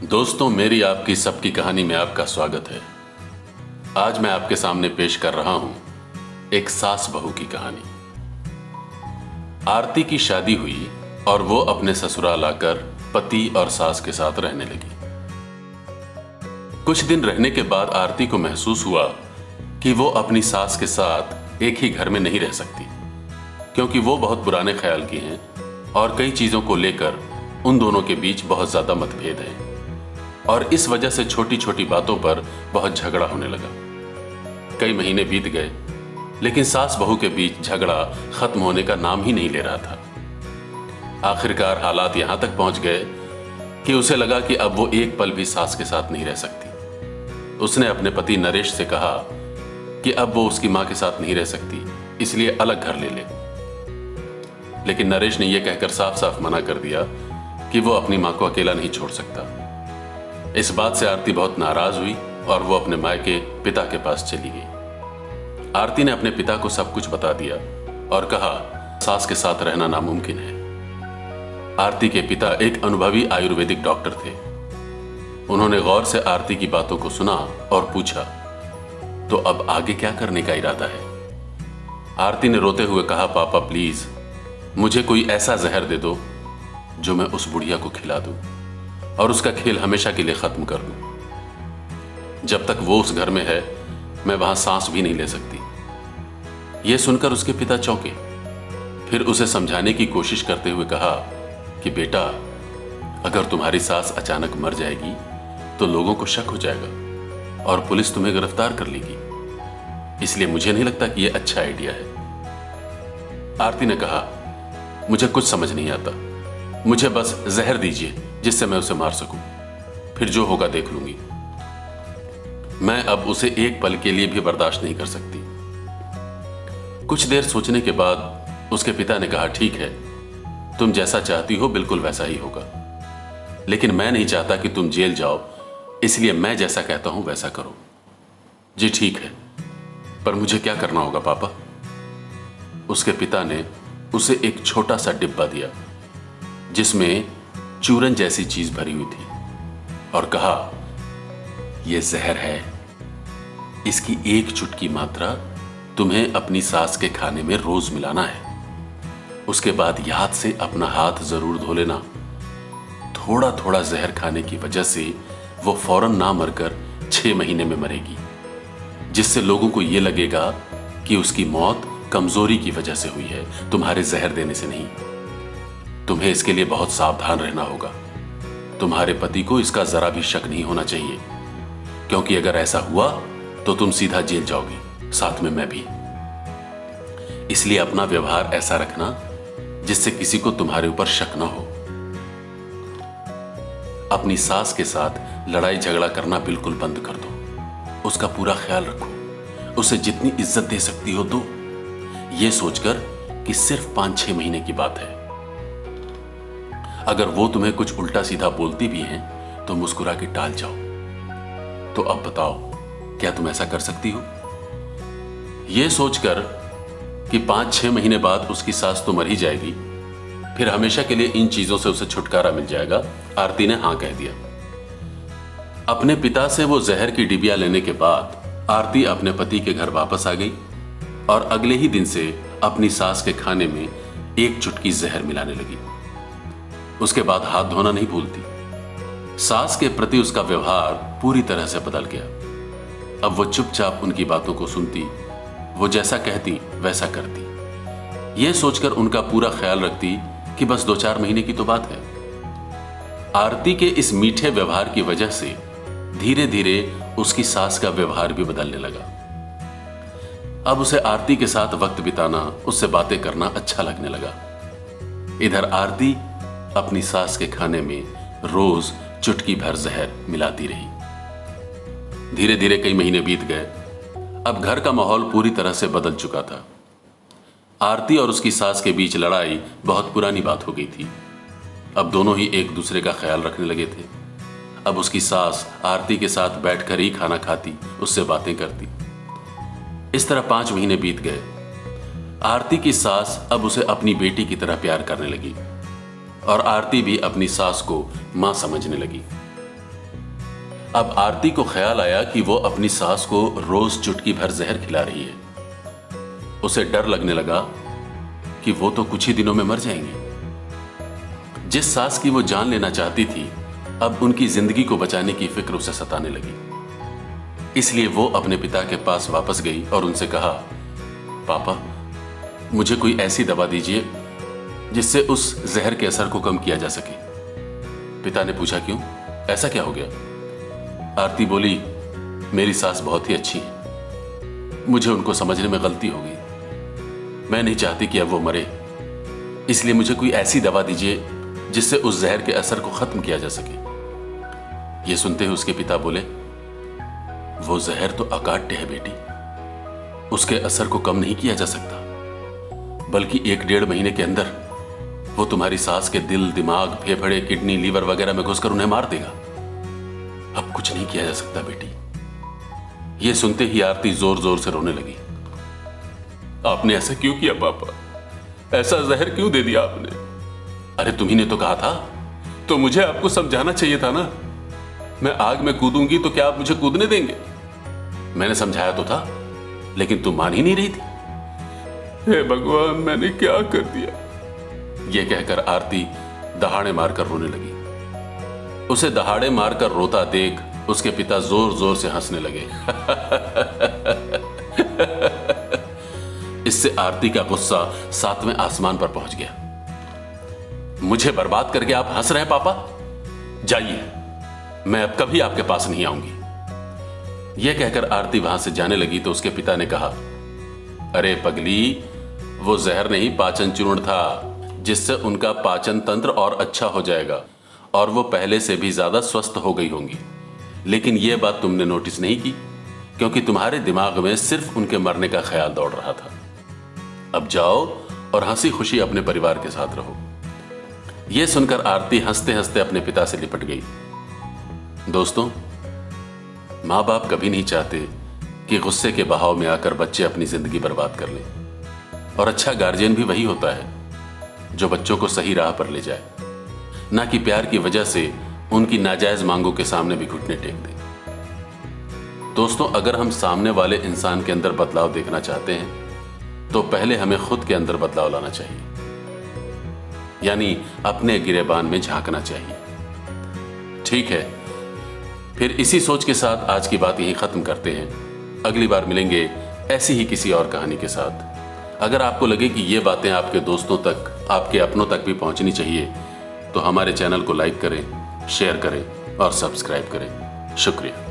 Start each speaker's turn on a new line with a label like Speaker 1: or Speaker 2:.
Speaker 1: दोस्तों, मेरी आपकी सबकी कहानी में आपका स्वागत है। आज मैं आपके सामने पेश कर रहा हूं एक सास बहू की कहानी। आरती की शादी हुई और वो अपने ससुराल आकर पति और सास के साथ रहने लगी। कुछ दिन रहने के बाद आरती को महसूस हुआ कि वो अपनी सास के साथ एक ही घर में नहीं रह सकती, क्योंकि वो बहुत पुराने ख्याल की हैं और कई चीजों को लेकर उन दोनों के बीच बहुत ज्यादा मतभेद है और इस वजह से छोटी छोटी बातों पर बहुत झगड़ा होने लगा। कई महीने बीत गए, लेकिन सास बहू के बीच झगड़ा खत्म होने का नाम ही नहीं ले रहा था। आखिरकार हालात यहां तक पहुंच गए कि उसे लगा कि अब वो एक पल भी सास के साथ नहीं रह सकती। उसने अपने पति नरेश से कहा कि अब वो उसकी मां के साथ नहीं रह सकती, इसलिए अलग घर ले ले। लेकिन नरेश ने यह कहकर साफ साफ मना कर दिया कि वो अपनी मां को अकेला नहीं छोड़ सकता। इस बात से आरती बहुत नाराज हुई और वो अपने मायके पिता के पास चली गई। आरती ने अपने पिता को सब कुछ बता दिया और कहा सास के साथ रहना नामुमकिन है। आरती के पिता एक अनुभवी आयुर्वेदिक डॉक्टर थे। उन्होंने गौर से आरती की बातों को सुना और पूछा, तो अब आगे क्या करने का इरादा है? आरती ने रोते हुए कहा, पापा प्लीज मुझे कोई ऐसा जहर दे दो जो मैं उस बुढ़िया को खिला दूं और उसका खेल हमेशा के लिए खत्म कर दूं। जब तक वो उस घर में है, मैं वहां सांस भी नहीं ले सकती। यह सुनकर उसके पिता चौंके। फिर उसे समझाने की कोशिश करते हुए कहा कि बेटा, अगर तुम्हारी सास अचानक मर जाएगी तो लोगों को शक हो जाएगा और पुलिस तुम्हें गिरफ्तार कर लेगी, इसलिए मुझे नहीं लगता कि यह अच्छा आइडिया है। आरती ने कहा, मुझे कुछ समझ नहीं आता, मुझे बस जहर दीजिए जिससे मैं उसे मार सकूं, फिर जो होगा देख लूंगी। मैं अब उसे एक पल के लिए भी बर्दाश्त नहीं कर सकती। कुछ देर सोचने के बाद उसके पिता ने कहा, ठीक है, तुम जैसा चाहती हो बिल्कुल वैसा ही होगा, लेकिन मैं नहीं चाहता कि तुम जेल जाओ, इसलिए मैं जैसा कहता हूं वैसा करो। जी ठीक है, पर मुझे क्या करना होगा पापा? उसके पिता ने उसे एक छोटा सा डिब्बा दिया जिसमें चूरन जैसी चीज भरी हुई थी और कहा, यह जहर है, इसकी एक चुटकी मात्रा तुम्हें अपनी सास के खाने में रोज मिलाना है। उसके बाद याद से अपना हाथ जरूर धो लेना। थोड़ा थोड़ा जहर खाने की वजह से वो फौरन ना मरकर 6 महीने में मरेगी, जिससे लोगों को यह लगेगा कि उसकी मौत कमजोरी की वजह से हुई है, तुम्हारे जहर देने से नहीं। तुम्हें इसके लिए बहुत सावधान रहना होगा। तुम्हारे पति को इसका जरा भी शक नहीं होना चाहिए, क्योंकि अगर ऐसा हुआ तो तुम सीधा जेल जाओगी, साथ में मैं भी। इसलिए अपना व्यवहार ऐसा रखना जिससे किसी को तुम्हारे ऊपर शक ना हो। अपनी सास के साथ लड़ाई झगड़ा करना बिल्कुल बंद कर दो। उसका पूरा ख्याल रखो, उसे जितनी इज्जत दे सकती हो दो, यह सोचकर कि सिर्फ 5-6 महीने की बात है। अगर वो तुम्हें कुछ उल्टा सीधा बोलती भी हैं तो मुस्कुरा के टाल जाओ। तो अब बताओ, क्या तुम ऐसा कर सकती हो? यह सोचकर कि 5-6 महीने बाद उसकी सास तो मर ही जाएगी, फिर हमेशा के लिए इन चीजों से उसे छुटकारा मिल जाएगा, आरती ने हां कह दिया। अपने पिता से वो जहर की डिबिया लेने के बाद आरती अपने पति के घर वापस आ गई और अगले ही दिन से अपनी सास के खाने में एक चुटकी जहर मिलाने लगी। उसके बाद हाथ धोना नहीं भूलती। सास के प्रति उसका व्यवहार पूरी तरह से बदल गया। अब वो चुपचाप उनकी बातों को सुनती, वो जैसा कहती वैसा करती, यह सोचकर उनका पूरा ख्याल रखती कि बस 2-4 महीने की तो बात है। आरती के इस मीठे व्यवहार की वजह से धीरे धीरे उसकी सास का व्यवहार भी बदलने लगा। अब उसे आरती के साथ वक्त बिताना, उससे बातें करना अच्छा लगने लगा। इधर आरती अपनी सास के खाने में रोज चुटकी भर जहर मिलाती रही। धीरे धीरे कई महीने बीत गए। अब घर का माहौल पूरी तरह से बदल चुका था। आरती और उसकी सास के बीच लड़ाई बहुत पुरानी बात हो गई थी। अब दोनों ही एक दूसरे का ख्याल रखने लगे थे। अब उसकी सास आरती के साथ बैठकर ही खाना खाती, उससे बातें करती। इस तरह 5 महीने बीत गए। आरती की सास अब उसे अपनी बेटी की तरह प्यार करने लगी और आरती भी अपनी सास को मां समझने लगी। अब आरती को ख्याल आया कि वो अपनी सास को रोज चुटकी भर जहर खिला रही है। उसे डर लगने लगा कि वो तो कुछ ही दिनों में मर जाएंगी। जिस सास की वो जान लेना चाहती थी, अब उनकी जिंदगी को बचाने की फिक्र उसे सताने लगी। इसलिए वो अपने पिता के पास वापस गई और उनसे कहा, पापा, मुझे कोई ऐसी दवा दीजिए जिससे उस जहर के असर को कम किया जा सके। पिता ने पूछा, क्यों, ऐसा क्या हो गया? आरती बोली, मेरी सास बहुत ही अच्छी है, मुझे उनको समझने में गलती हो गई। मैं नहीं चाहती कि अब वो मरे, इसलिए मुझे कोई ऐसी दवा दीजिए जिससे उस जहर के असर को खत्म किया जा सके। यह सुनते ही उसके पिता बोले, वो जहर तो अकाट्य है बेटी, उसके असर को कम नहीं किया जा सकता, बल्कि 1-1.5 महीने के अंदर वो तुम्हारी सास के दिल, दिमाग, फेफड़े, किडनी, लीवर वगैरह में घुसकर उन्हें मार देगा। अब कुछ नहीं किया जा सकता बेटी। यह सुनते ही आरती जोर जोर से रोने लगी। आपने ऐसा क्यों किया पापा? ऐसा जहर क्यों दे दिया आपने? अरे तुम्ही ने तो कहा था, तो मुझे आपको समझाना चाहिए था ना। मैं आग में कूदूंगी तो क्या आप मुझे कूदने देंगे? मैंने समझाया तो था, लेकिन तुम मान ही नहीं रही थी। हे भगवान, मैंने क्या कर दिया? यह कहकर आरती दहाड़े मारकर रोने लगी। उसे दहाड़े मारकर रोता देख उसके पिता जोर जोर से हंसने लगे। इससे आरती का गुस्सा 7वें आसमान पर पहुंच गया। मुझे बर्बाद करके आप हंस रहे हैं पापा? जाइए, मैं अब कभी आपके पास नहीं आऊंगी। यह कहकर आरती वहां से जाने लगी तो उसके पिता ने कहा, अरे पगली, वो जहर नहीं, पाचन चूर्ण था, जिससे उनका पाचन तंत्र और अच्छा हो जाएगा और वो पहले से भी ज्यादा स्वस्थ हो गई होंगी। लेकिन यह बात तुमने नोटिस नहीं की, क्योंकि तुम्हारे दिमाग में सिर्फ उनके मरने का ख्याल दौड़ रहा था। अब जाओ और हंसी खुशी अपने परिवार के साथ रहो। यह सुनकर आरती हंसते हंसते अपने पिता से लिपट गई। दोस्तों, माँ बाप कभी नहीं चाहते कि गुस्से के बहाव में आकर बच्चे अपनी जिंदगी बर्बाद कर लें, और अच्छा गार्जियन भी वही होता है जो बच्चों को सही राह पर ले जाए, ना कि प्यार की वजह से उनकी नाजायज मांगों के सामने भी घुटने टेक दे। दोस्तों, अगर हम सामने वाले इंसान के अंदर बदलाव देखना चाहते हैं तो पहले हमें खुद के अंदर बदलाव लाना चाहिए, यानी अपने गिरेबान में झांकना चाहिए। ठीक है, फिर इसी सोच के साथ आज की बात यहीं खत्म करते हैं। अगली बार मिलेंगे ऐसी ही किसी और कहानी के साथ। अगर आपको लगे कि ये बातें आपके दोस्तों तक, आपके अपनों तक भी पहुंचनी चाहिए, तो हमारे चैनल को लाइक करें, शेयर करें और सब्सक्राइब करें। शुक्रिया।